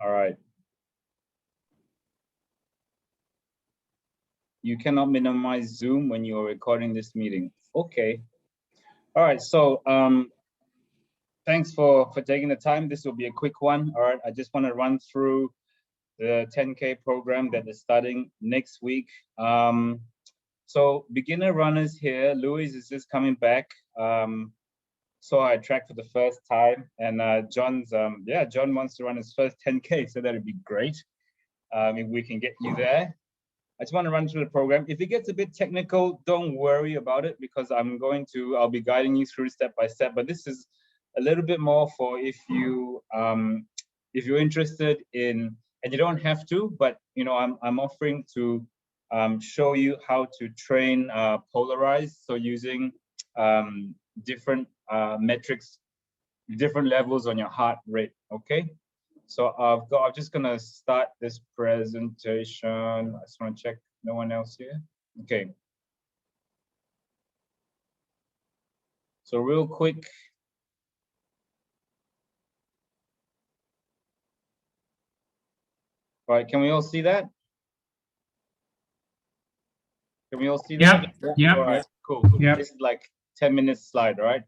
All right. You cannot minimize Zoom when you are recording this meeting. Okay. All right. So thanks for taking the time. This will be a quick one. All right. I just want to run through the 10K program that is starting next week. So beginner runners here. Louis is just coming back. So I tracked for the first time, and John's John wants to run his first 10K, so that'd be great if we can get you there. I just want to run through the program. If it gets a bit technical, don't worry about it, because I'll be guiding you through step by step. But this is a little bit more for if you're interested in, and you don't have to, but you know, I'm offering to show you how to train polarized, so using different metrics, different levels on your heart rate. Okay, so I'm just gonna start this presentation. I just want to check no one else here. Okay, so real quick, all right, can we all see that? Can we all see that? Yeah. All right, cool. Yeah. This is like 10-minute slide, all right?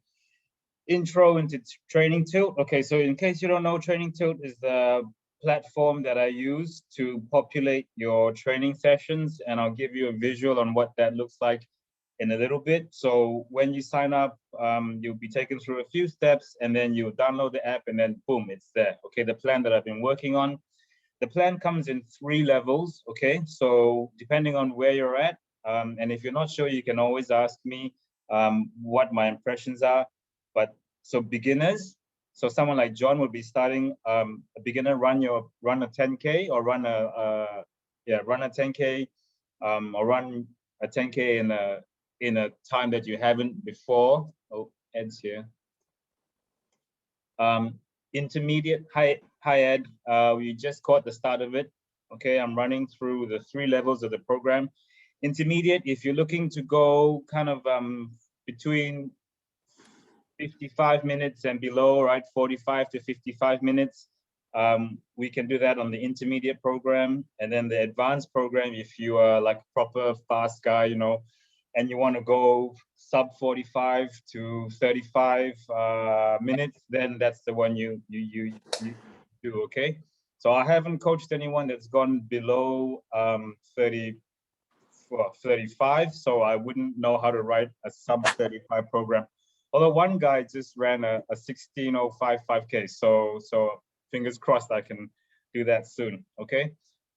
Intro into Training Tilt. Okay, so in case you don't know, Training Tilt is the platform that I use to populate your training sessions, and I'll give you a visual on what that looks like in a little bit. So when you sign up, you'll be taken through a few steps, and then you download the app, and then boom, it's there. Okay, the plan that I've been working on. The plan comes in 3 levels. Okay, so depending on where you're at, and if you're not sure, you can always ask me what my impressions are. But so beginners, so someone like John would be starting a beginner, run a 10K, or run a 10K, or run a 10K in a time that you haven't before. Oh, Ed's here. Intermediate, high ed, we just caught the start of it. Okay, I'm running through the 3 levels of the program. Intermediate, if you're looking to go kind of between 55 minutes and below, right, 45 to 55 minutes, we can do that on the intermediate program. And then the advanced program, if you are like a proper fast guy, you know, and you want to go sub 45 to 35 minutes, then that's the one you do. Okay, so I haven't coached anyone that's gone below 35, so I wouldn't know how to write a sub 35 program. Although one guy just ran a 16:05 5K, so fingers crossed I can do that soon. Okay, I'm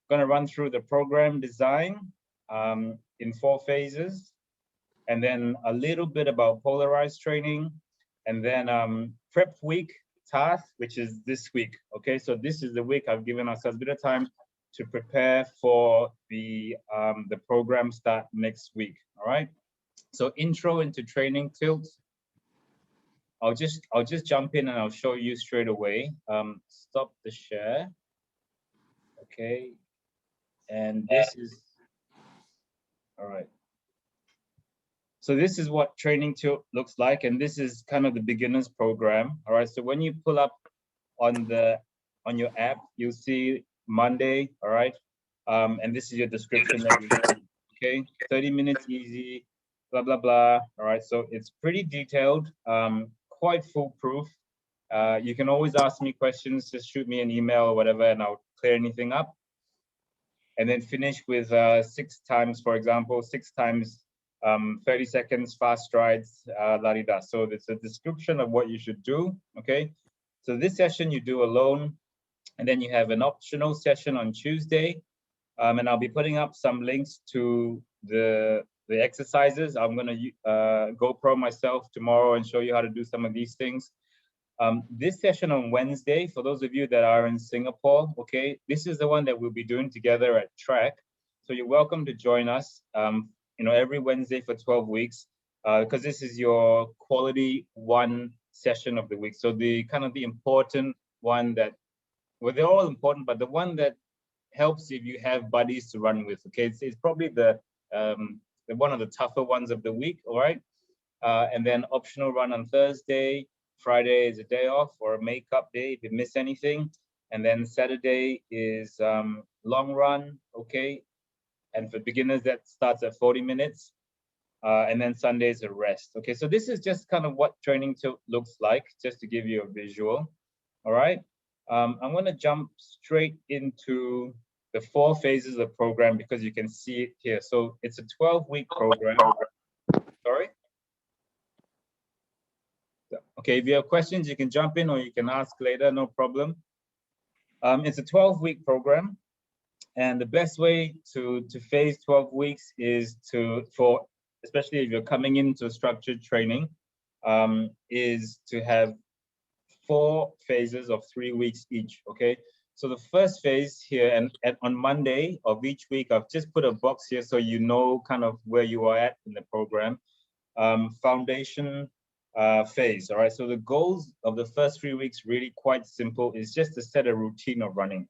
gonna run through the program design in 4 phases, and then a little bit about polarized training, and then prep week task, which is this week. Okay, so this is the week I've given ourselves a bit of time to prepare for the program start next week. All right, so intro into Training Tilt. I'll just jump in and I'll show you straight away. Stop the share. Okay, and this is all right. So this is what Training Tilt looks like, and this is kind of the beginners program. All right, so when you pull up on your app, you'll see Monday. All right, and this is your description that you get. Okay, 30 minutes easy, blah blah blah. All right, so it's pretty detailed, quite foolproof. You can always ask me questions. Just shoot me an email or whatever, and I'll clear anything up. And then finish with 6 times, for example, 6 times 30 seconds, fast strides, la-di-da. So it's a description of what you should do, okay? So this session you do alone, and then you have an optional session on Tuesday, and I'll be putting up some links to the exercises. I'm gonna GoPro myself tomorrow and show you how to do some of these things. This session on Wednesday, for those of you that are in Singapore, okay, this is the one that we'll be doing together at Track. So you're welcome to join us, you know, every Wednesday for 12 weeks, because this is your quality 1 session of the week. So the kind of the important one that, well, they're all important, but the one that helps if you have buddies to run with, okay? It's probably the one of the tougher ones of the week, all right? And then optional run on Thursday. Friday is a day off or a makeup day if you miss anything. And then Saturday is long run, okay? And for beginners, that starts at 40 minutes. And then Sunday is a rest. Okay, so this is just kind of what training looks like, just to give you a visual. All right, I'm going to jump straight into the 4 phases of the program because you can see it here. So it's a 12-week program. Sorry. Okay, if you have questions, you can jump in or you can ask later, no problem. It's a 12-week program. And the best way to phase 12 weeks is especially if you're coming into structured training, is to have 4 phases of 3 weeks each, okay? So the first phase here, and on Monday of each week, I've just put a box here so you know kind of where you are at in the program. Foundation phase, all right? So the goals of the first 3 weeks really quite simple. It's just to set a routine of running.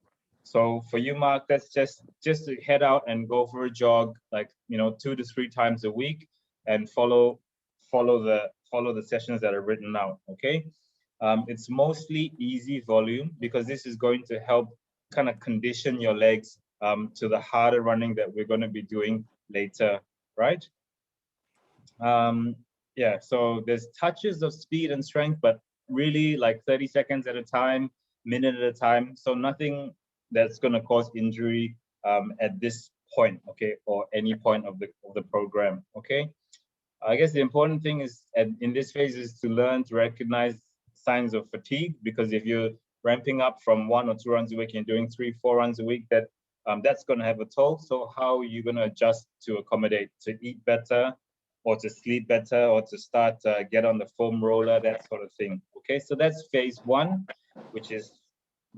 So for you, Mark, that's just to head out and go for a jog, like 2 to 3 times a week, and follow the sessions that are written out. Okay, it's mostly easy volume because this is going to help kind of condition your legs to the harder running that we're going to be doing later, right? Yeah, so there's touches of speed and strength, but really like 30 seconds at a time, minute at a time. So nothing that's going to cause injury at this point, okay, or any point of the program, okay. I guess the important thing is in this phase is to learn to recognize signs of fatigue, because if you're ramping up from 1 or 2 runs a week and doing 3-4 runs a week, that's going to have a toll. So how are you going to adjust to accommodate, to eat better, or to sleep better, or to start get on the foam roller, that sort of thing. Okay, so that's phase 1, which is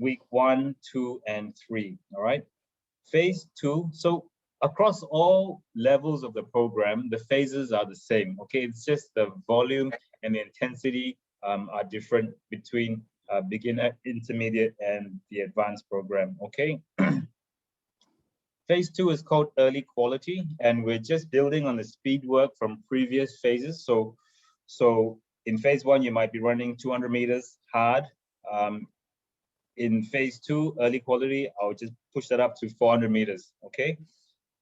week 1, 2, and 3. All right. Phase 2. So across all levels of the program, the phases are the same. Okay, it's just the volume and the intensity are different between beginner, intermediate, and the advanced program. Okay. Phase 2 is called early quality, and we're just building on the speed work from previous phases. So in phase 1, you might be running 200 meters hard. In phase 2, early quality, I'll just push that up to 400 meters, okay?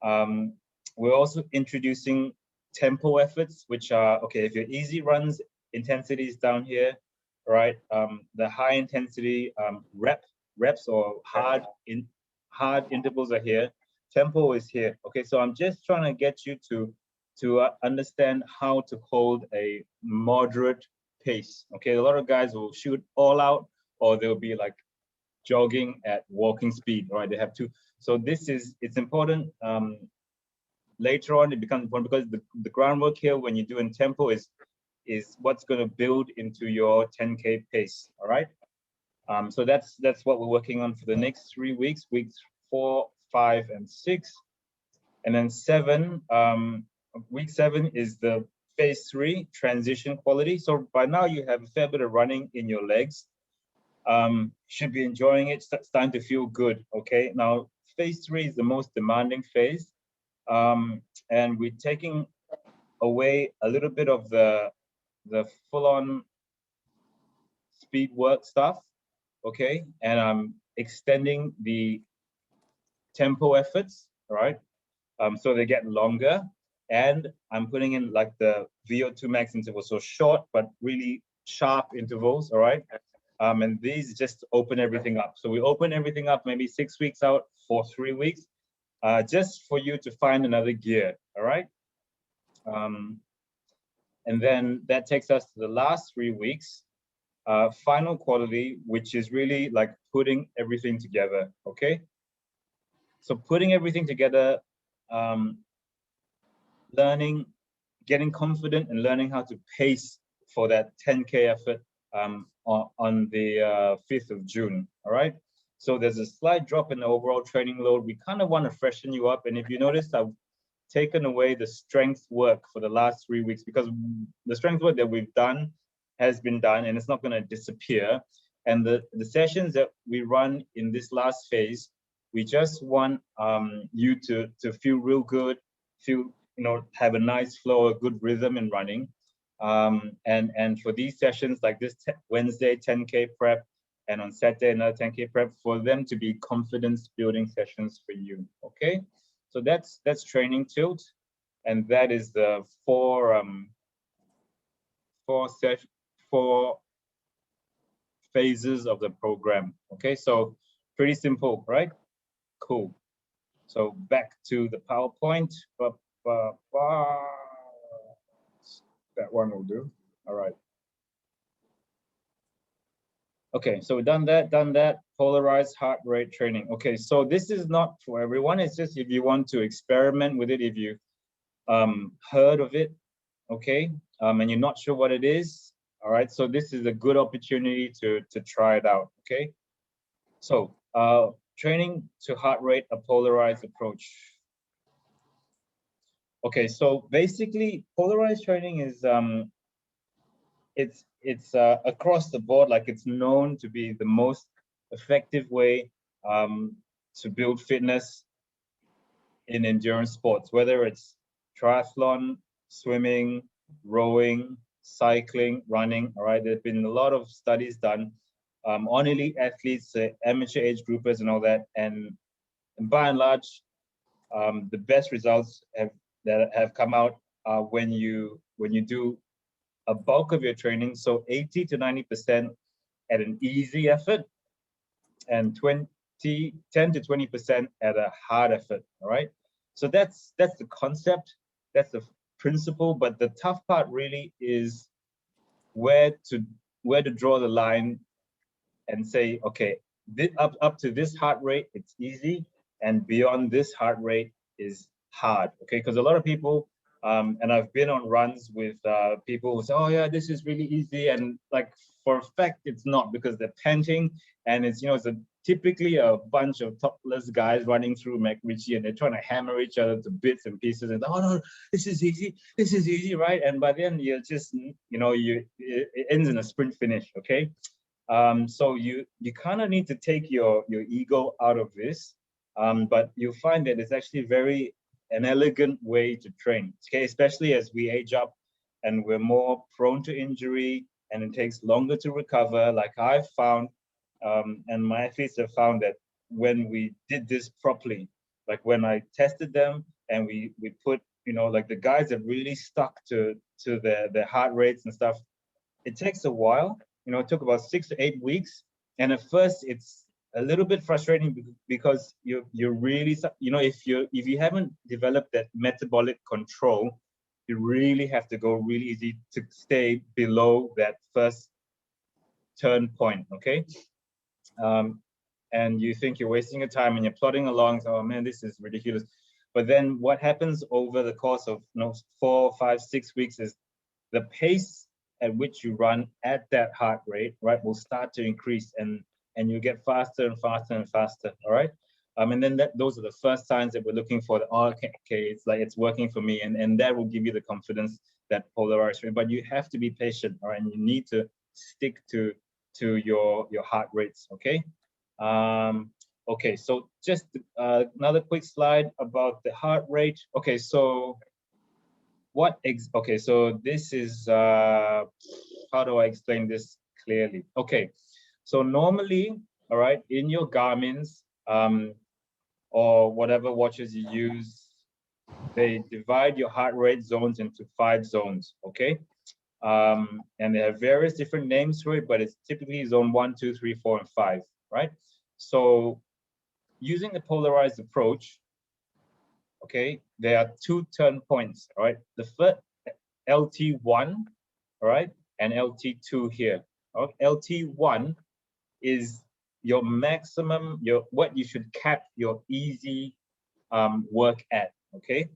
We're also introducing tempo efforts, which are, okay, if your easy runs, intensity is down here, right? The high intensity reps or hard intervals are here. Tempo is here, okay? So I'm just trying to get you to understand how to hold a moderate pace, okay? A lot of guys will shoot all out, or they'll be like jogging at walking speed, right? They have to. So it's important. Later on, it becomes important because the groundwork here, when you do in tempo, is what's going to build into your 10K pace. All right. So that's what we're working on for the next 3 weeks, weeks 4, 5, and 6, and then 7. Week 7 is the phase 3 transition quality. So by now you have a fair bit of running in your legs. Should be enjoying it, starting to feel good. Okay, now phase 3 is the most demanding phase, and we're taking away a little bit of the full-on speed work stuff, okay, and I'm extending the tempo efforts, right? So they get longer, and I'm putting in like the VO2 max intervals, so short but really sharp intervals, all right? And these just open everything up. So we open everything up maybe 6 weeks out for 3 weeks, just for you to find another gear, all right? And then that takes us to the last 3 weeks, final quality, which is really like putting everything together, okay? So putting everything together, learning, getting confident and learning how to pace for that 10K effort on the 5th of June, all right? So there's a slight drop in the overall training load. We kind of want to freshen you up. And if you notice, I've taken away the strength work for the last 3 weeks because the strength work that we've done has been done and it's not going to disappear. And the sessions that we run in this last phase, we just want you to feel real good, feel, have a nice flow, a good rhythm in running. And for these sessions like this Wednesday 10K prep, and on Saturday another 10K prep, for them to be confidence building sessions for you. Okay, so that's training tilt, and that is the four phases of the program. Okay, so pretty simple, right? Cool. So back to the PowerPoint. That one will do. All right. Okay, so done that. Polarized heart rate training. Okay, so this is not for everyone. It's just if you want to experiment with it, if you heard of it, okay, and you're not sure what it is. All right, so this is a good opportunity to try it out. Okay, so training to heart rate, a polarized approach. Okay, so basically polarized training is it's across the board, like it's known to be the most effective way to build fitness in endurance sports, whether it's triathlon, swimming, rowing, cycling, running. All right, there've been a lot of studies done on elite athletes, amateur age groupers, and all that, and by and large, the best results that have come out when you do a bulk of your training, so 80 to 90% at an easy effort, and 10 to 20% at a hard effort. All right, so that's the concept, that's the principle, but the tough part really is where to draw the line and say, okay, up to this heart rate it's easy, and beyond this heart rate is hard. Okay, because a lot of people and I've been on runs with people who say, oh yeah, this is really easy, and like for a fact it's not, because they're panting, and it's it's typically a bunch of topless guys running through McRitchie, and they're trying to hammer each other to bits and pieces, and oh no, this is easy, right? And by then you're just it ends in a sprint finish. Okay, so you kind of need to take your ego out of this, but you find that it's actually an elegant way to train. Okay, especially as we age up and we're more prone to injury, and it takes longer to recover. Like I've found, and my athletes have found, that when we did this properly, like when I tested them and we put, like the guys that really stuck to their heart rates and stuff, it takes a while. It took about 6 to 8 weeks, and at first it's a little bit frustrating because you're really, if you haven't developed that metabolic control, you really have to go really easy to stay below that first turn point. Okay, and you think you're wasting your time and you're plodding along, so, oh man, this is ridiculous. But then what happens over the course of 4, 5, 6 weeks is the pace at which you run at that heart rate, right, will start to increase, and you get faster and faster and faster. All right, and then those are the first signs that we're looking for. Okay, it's like it's working for me, and that will give you the confidence that polarized training. But you have to be patient, all right, and you need to stick to your heart rates. Okay. Okay, so just another quick slide about the heart rate. Okay, so okay, so this is how do I explain this clearly? Okay, so normally, all right, in your Garmin's or whatever watches you use, they divide your heart rate zones into 5 zones. Okay, and they have various different names for it, but it's typically zone 1, 2, 3, 4, and 5, right? So using the polarized approach, okay, there are 2 turn points, all right? The first, LT1, all right, and LT2 here. Okay? LT1 is your maximum, what you should cap your easy work at, okay?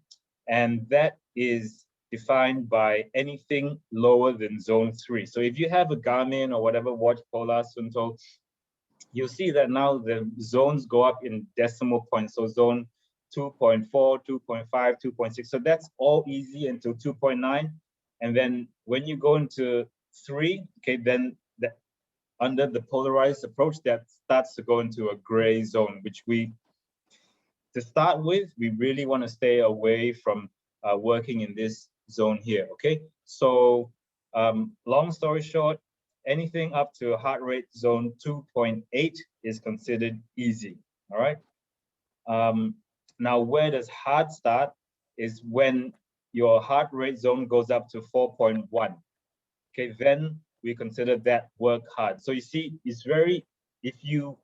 And that is defined by anything lower than zone 3. So if you have a Garmin or whatever watch, Polar, Sunto, you'll see that now the zones go up in decimal points. So zone 2.4, 2.5, 2.6. So that's all easy until 2.9. And then when you go into 3, okay, then under the polarized approach, that starts to go into a gray zone, which to start with, we really want to stay away from working in this zone here, okay? So long story short, anything up to heart rate zone 2.8 is considered easy. All right. Now, where does hard start is when your heart rate zone goes up to 4.1. Okay, then we consider that work hard. So you see, it's very, if you're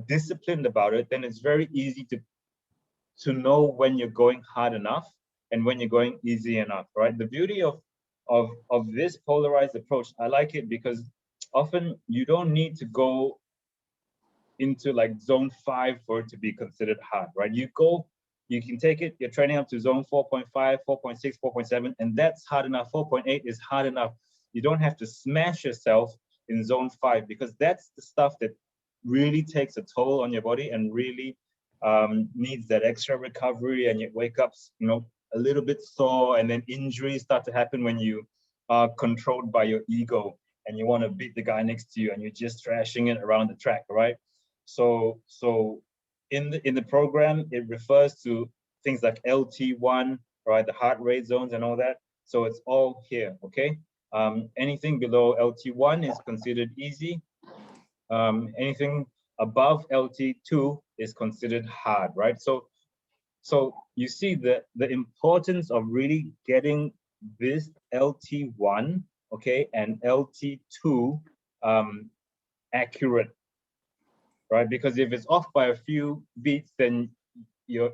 disciplined about it, then it's very easy to know when you're going hard enough and when you're going easy enough, right? The beauty of this polarized approach, I like it because often you don't need to go into like zone 5 for it to be considered hard, right? You can take it, you're training up to zone 4.5, 4.6, 4.7, and that's hard enough. 4.8 is hard enough. You don't have to smash yourself in zone 5 because that's the stuff that really takes a toll on your body and really needs that extra recovery, and you wake up, you know, a little bit sore, and then injuries start to happen when you are controlled by your ego and you want to beat the guy next to you and you're just thrashing it around the track, right? So in the program, it refers to things like LT1, right? The heart rate zones and all that. So it's all here, okay? Anything below LT1 is considered easy. Anything above LT2 is considered hard, right? So you see the importance of really getting this LT1, okay, and LT2 accurate, right? Because if it's off by a few beats, then your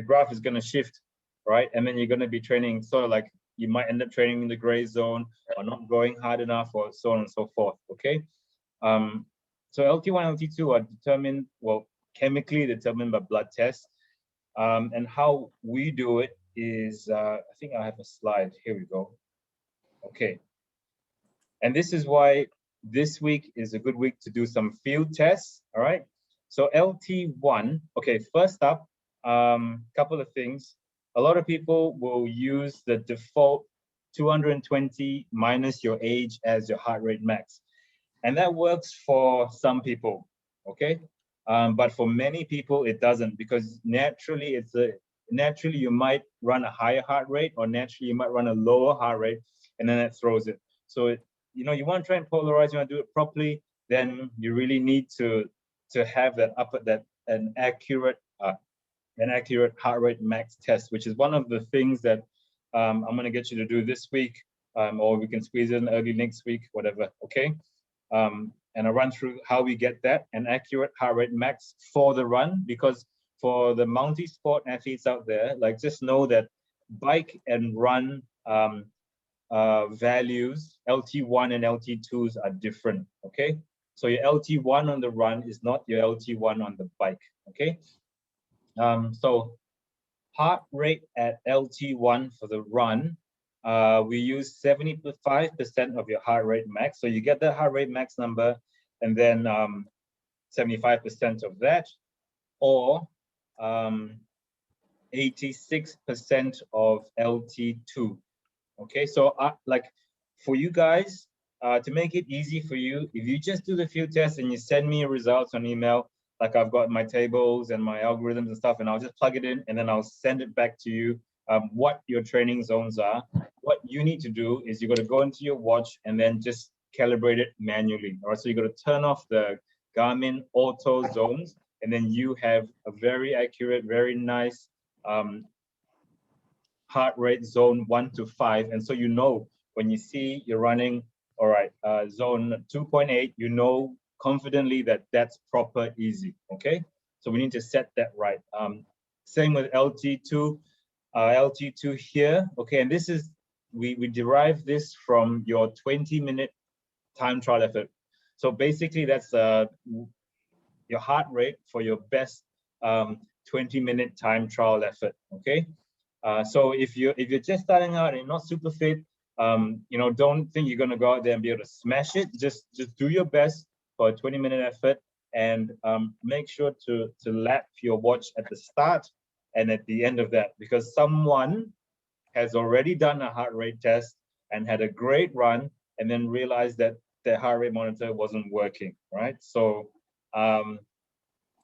graph is going to shift, right? And then you're going to be training sort of like you might end up training in the gray zone or not going hard enough or so on and so forth, okay? So LT1, LT2 are determined, well, chemically determined by blood tests. And how we do it is, I think I have a slide. Here we go. Okay. And this is why this week is a good week to do some field tests, all right? So LT1, okay, first up, couple of things. A lot of people will use the default 220 minus your age as your heart rate max. And that works for some people, okay? But for many people, it doesn't, because naturally naturally you might run a higher heart rate, or naturally you might run a lower heart rate, and then it throws it. So you know, you want to try and polarize, you want to do it properly, then you really need to have an accurate heart rate max test, which is one of the things that I'm going to get you to do this week, or we can squeeze it in early next week, whatever, okay? And I'll run through how we get that, an accurate heart rate max for the run, because for the multi-sport athletes out there, like, just know that bike and run values, LT1 and LT2s are different, okay? So your LT1 on the run is not your LT1 on the bike, okay? So heart rate at LT1 for the run, we use 75% of your heart rate max. So you get the heart rate max number, and then 75% of that, or 86% of LT2. Okay, so like for you guys, to make it easy for you, if you just do the field test and you send me your results on email, like I've got my tables and my algorithms and stuff, and I'll just plug it in and then I'll send it back to you, what your training zones are. What you need to do is you got to go into your watch and then just calibrate it manually. All right, so you got to turn off the Garmin auto zones, and then you have a very accurate, very nice heart rate zone 1 to 5. And so you know, when you see you're running, all right, zone 2.8, you know confidently that that's proper easy, okay? So we need to set that right. Same with LT2. LT2 here, okay, and this is, we derive this from your 20-minute time trial effort. So basically that's your heart rate for your best 20-minute time trial effort, okay? So if you're just starting out and you're not super fit, you know, don't think you're gonna go out there and be able to smash it. Just do your best for a 20-minute effort, and make sure to lap your watch at the start and at the end of that, because someone has already done a heart rate test and had a great run, and then realized that their heart rate monitor wasn't working, right? So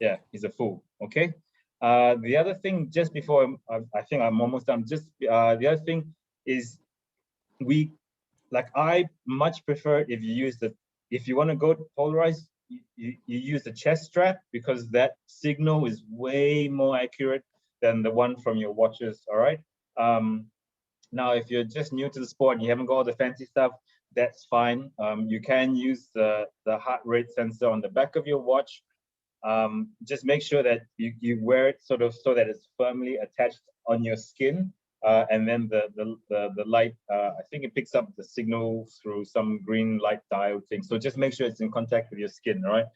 yeah, he's a fool, okay? The other thing, just before I think I'm almost done, just the other thing is, we like I much prefer if you want to go polarized, you use the chest strap, because that signal is way more accurate than the one from your watches. All right. Now, if you're just new to the sport and you haven't got all the fancy stuff, that's fine. You can use the heart rate sensor on the back of your watch. Just make sure that you wear it sort of so that it's firmly attached on your skin. And then the light, I think it picks up the signal through some green light diode thing. So just make sure it's in contact with your skin, all right?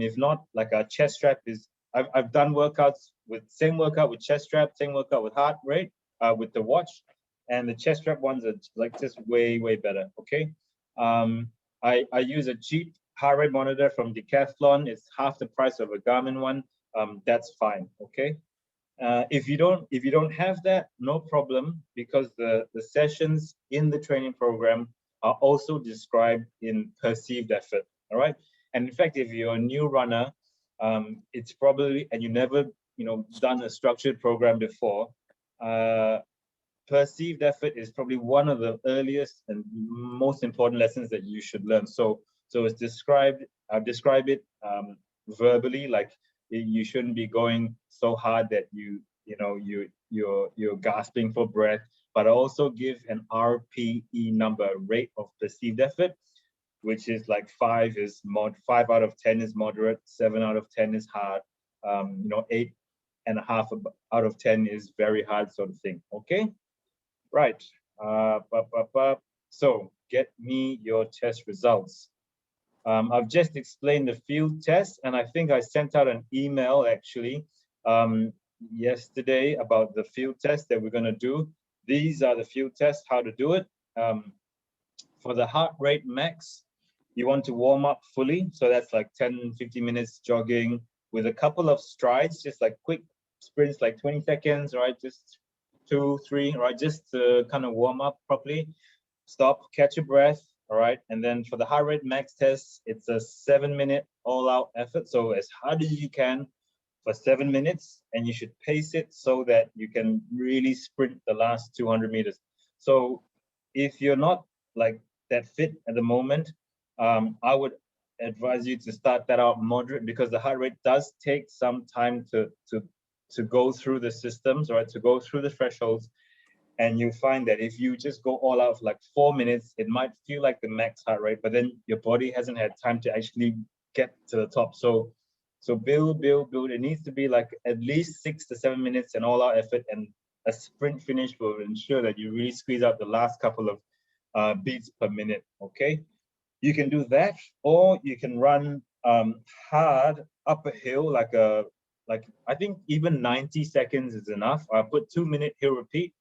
If not, like a chest strap is, I've done workouts with same workout with chest strap, same workout with heart rate, with the watch, and the chest strap ones are like just way better. Okay. I use a cheap heart rate monitor from Decathlon. It's half the price of a Garmin one. That's fine. Okay. If you don't have that, no problem, because the sessions in the training program are also described in perceived effort. All right. And in fact, if you're a new runner, it's probably, and you never done a structured program before, perceived effort is probably one of the earliest and most important lessons that you should learn. So it's described. I've described it verbally, like you shouldn't be going so hard that you're gasping for breath, but also give an RPE number, rate of perceived effort, which is like 5 out of 10 is moderate, 7 out of 10 is hard, 8.5 out of 10 is very hard, sort of thing. Okay. Right. So get me your test results. I've just explained the field test, and I think I sent out an email actually yesterday about the field test that we're going to do. These are the field tests, how to do it. For the heart rate max, you want to warm up fully. So that's like 10-15 minutes jogging with a couple of strides, just like quick sprints, like 20 seconds, right? Just 2, 3, right? Just to kind of warm up properly. Stop, catch your breath, all right? And then for the heart rate max test, it's a 7-minute all-out effort. So as hard as you can for 7 minutes, and you should pace it so that you can really sprint the last 200 meters. So if you're not like that fit at the moment, I would advise you to start that out moderate, because the heart rate does take some time to go through the systems, right? To go through the thresholds. And you find that if you just go all out for like 4 minutes, it might feel like the max heart rate, but then your body hasn't had time to actually get to the top. So build. It needs to be like at least 6 to 7 minutes and all out effort, and a sprint finish will ensure that you really squeeze out the last couple of beats per minute. Okay. You can do that, or you can run hard up a hill, like I think even 90 seconds is enough. I put 2-minute hill repeat,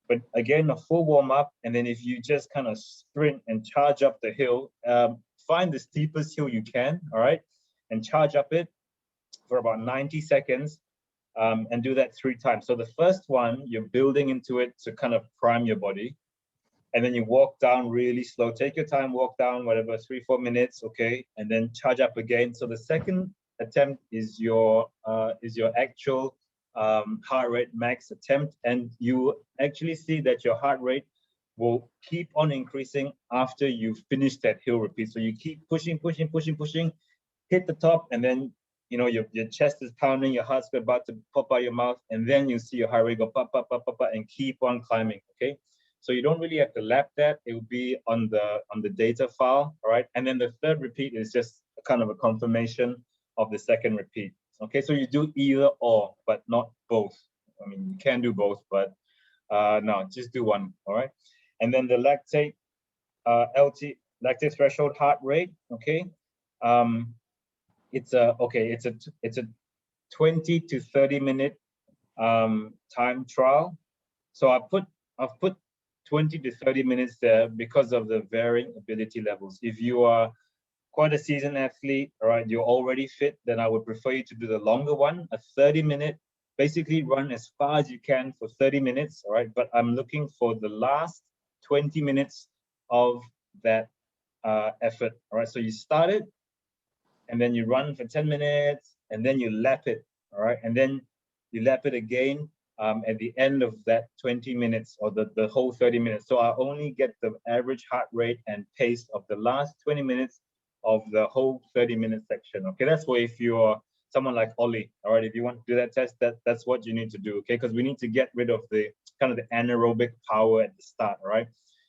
but again, a full warm up. And then if you just kind of sprint and charge up the hill, find the steepest hill you can, all right, and charge up it for about 90 seconds, and do that 3 times. So the first one, you're building into it to kind of prime your body. And then you walk down really slow. Take your time, walk down, whatever, 3-4 minutes, okay, and then charge up again. So the second attempt is your actual heart rate max attempt, and you actually see that your heart rate will keep on increasing after you finish that hill repeat. So you keep pushing, hit the top, and then your chest is pounding, your heart's about to pop out your mouth, and then you see your heart rate go pop, and keep on climbing. Okay. So you don't really have to lap that. It will be on the data file, all right? And then the third repeat is just kind of a confirmation of the second repeat. Okay, so you do either or, but not both. I mean, you can do both, but no, just do one, all right? And then the lactate threshold heart rate, okay? It's a 20 to 30 minute time trial. So I've put 20 to 30 minutes there because of the varying ability levels. If you are quite a seasoned athlete, all right, you're already fit, then I would prefer you to do the longer one, a 30-minute, basically run as far as you can for 30 minutes, all right? But I'm looking for the last 20 minutes of that effort, all right? So you start it, and then you run for 10 minutes, and then you lap it, all right? And then you lap it again, at the end of that 20 minutes or the whole 30 minutes. So I only get the average heart rate and pace of the last 20 minutes of the whole 30-minute section. Okay, that's why if you're someone like Ollie, all right, if you want to do that test, that's what you need to do, okay? Because we need to get rid of the kind of the anaerobic power at the start, right?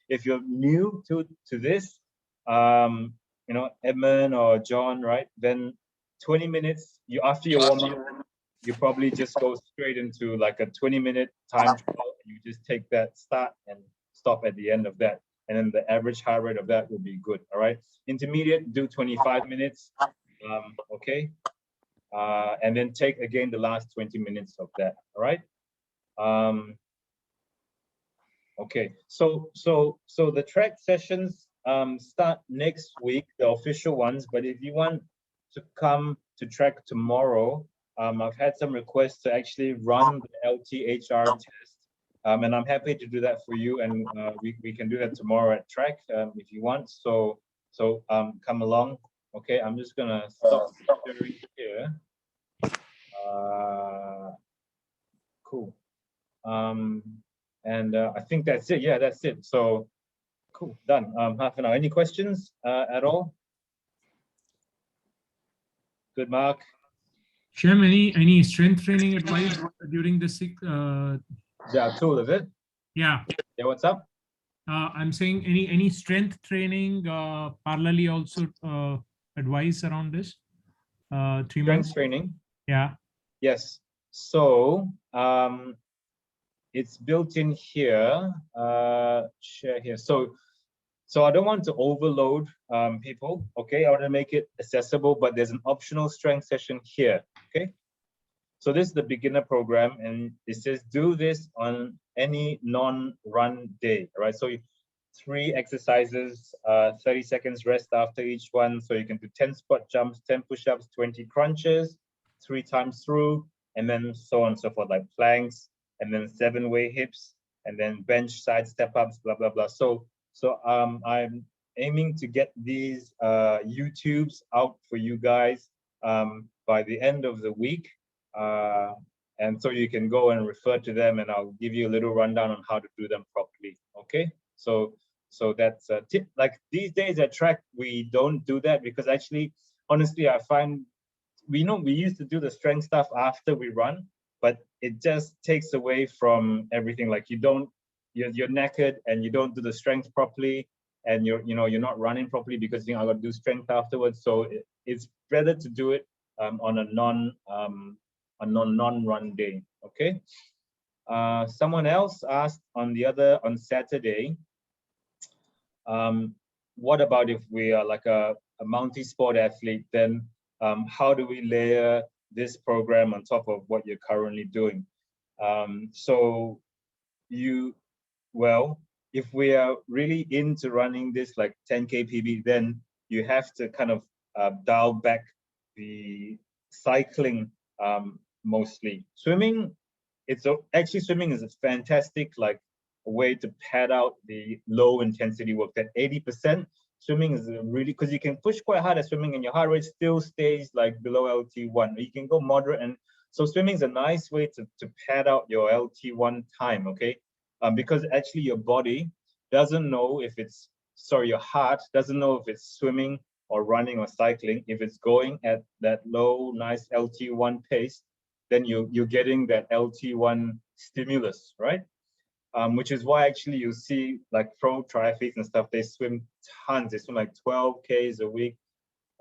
If you're new to this, you know, Edmund or John, right? Then 20 minutes, after your warm up, you probably just go straight into like a 20-minute time trial. And you just take that start and stop at the end of that. And then the average heart rate of that will be good, all right? Intermediate, do 25 minutes, okay? And then take again the last 20 minutes of that, all right? Okay, so the track sessions start next week, the official ones, but if you want to come to track tomorrow, I've had some requests to actually run the LTHR test, and I'm happy to do that for you, and we can do that tomorrow at track if you want. So come along. Okay, I'm just gonna stop sharing here. Cool. And I think that's it. Yeah, that's it. So cool, done. Half an hour. Any questions at all? Good, Mark. Shem, any strength training advice during this? Yeah, tool, is it? Yeah. Yeah, what's up? I'm saying any strength training parallelly also advice around this? 3 Strength months training. Yeah. Yes. So it's built in here. Share here. So I don't want to overload people. Okay, I want to make it accessible, but there's an optional strength session here. Okay. So this is the beginner program, and it says do this on any non-run day, right? So 3 exercises, 30 seconds rest after each one. So you can do 10 squat jumps, 10 push-ups, 20 crunches, 3 times through, and then so on and so forth, like planks, and then 7-way hips, and then bench side step-ups, blah, blah, blah. So I'm aiming to get these YouTubes out for you guys by the end of the week. And so you can go and refer to them, and I'll give you a little rundown on how to do them properly. Okay, so that's a tip. Like these days at track, we don't do that because actually, honestly, I find we used to do the strength stuff after we run, but it just takes away from everything. Like you're knackered and you don't do the strength properly, and you're not running properly because I got to do strength afterwards. So it's better to do it on a non-run day. Okay. Someone else asked on Saturday, what about if we are like a multi-sport athlete? Then how do we layer this program on top of what you're currently doing? So if we are really into running this like 10K PB, then you have to kind of dial back the cycling mostly. Swimming is a fantastic like way to pad out the low intensity work. That 80% swimming is really, because you can push quite hard at swimming and your heart rate still stays like below LT1. You can go moderate, and so swimming is a nice way to pad out your LT1 time. Okay. Because actually your body doesn't know if it's, your heart doesn't know if it's swimming or running or cycling. If it's going at that low, nice LT1 pace, then you're getting that LT1 stimulus, right? Which is why actually you see like pro triathletes and stuff, they swim tons. They swim like 12 Ks a week,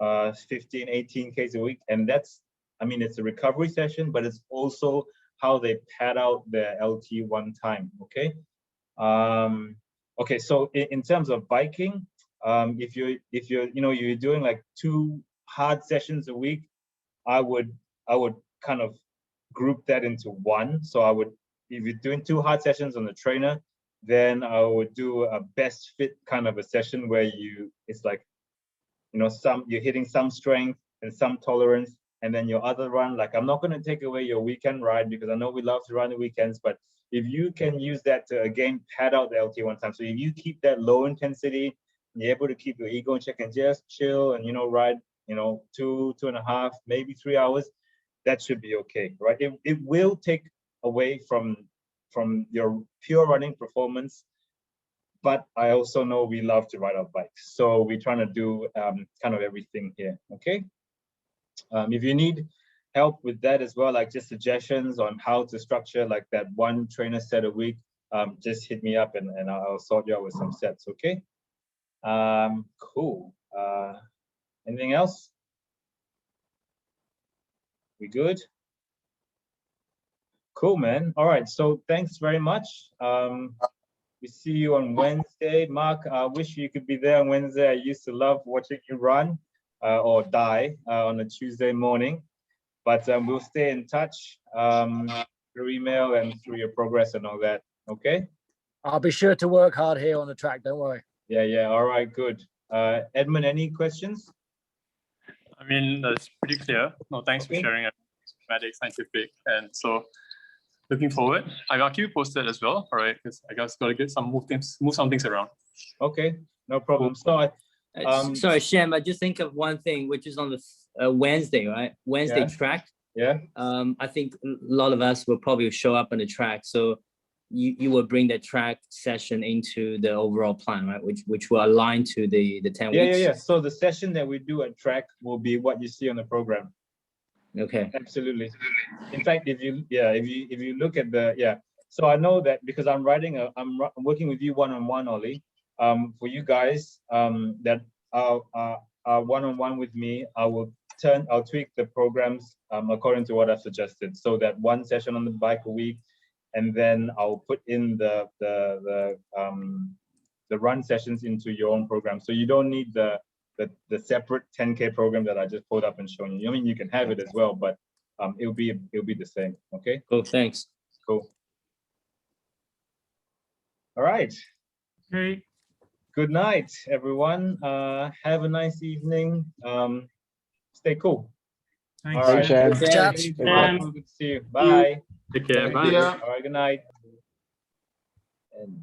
15, 18 Ks a week. And that's, it's a recovery session, but it's also how they pad out their LT1 time, okay? Okay, so in terms of biking, if you're doing like 2 hard sessions a week, I would kind of group that into one. So if you're doing 2 hard sessions on the trainer, then I would do a best fit kind of a session where it's like, you're hitting some strength and some tolerance, and then your other run, like I'm not going to take away your weekend ride because I know we love to run the weekends, but if you can use that to again pad out the LT1 time. So if you keep that low intensity, you're able to keep your ego in check and just chill and ride 2.5, maybe 3 hours, that should be okay, right? It will take away from your pure running performance. But I also know we love to ride our bikes, so we're trying to do kind of everything here. Okay. If you need help with that as well, like just suggestions on how to structure like that one trainer set a week, just hit me up and I'll sort you out with some sets. Okay. Cool. Anything else? We good? Cool, man. All right. So thanks very much. We see you on Wednesday. Mark, I wish you could be there on Wednesday. I used to love watching you run or die on a Tuesday morning. But we'll stay in touch through email and through your progress and all that. Okay? I'll be sure to work hard here on the track. Don't worry. Yeah. All right, good. Edmund, any questions? I mean, that's pretty clear. No, thanks for sharing it. Systematic, scientific, and so looking forward. I'll keep you posted as well. All right, because I guess gotta get move some things around. Okay, no problem. So sorry, Shem, I just think of one thing, which is on the Wednesday, right? Wednesday track. Yeah. I think a lot of us will probably show up on the track, so you will bring the track session into the overall plan, right? Which will align to the 10 weeks. Yeah. So the session that we do at track will be what you see on the program. Okay. Absolutely. In fact, if you look at so I know that because I'm working with you one-on-one, Ollie. For you guys that are one-on-one with me, I'll tweak the programs according to what I've suggested. So that one session on the bike a week, and then I'll put in the run sessions into your own program. So you don't need the separate 10K program that I just pulled up and shown you. I mean, you can have it as well, but it'll be the same. Okay. Cool. Thanks. Cool. All right. Okay. Good night, everyone. Have a nice evening. Stay cool. Thanks. All right. Chaps. Good to see you. Bye. Take care. Bye. All right. Good night. And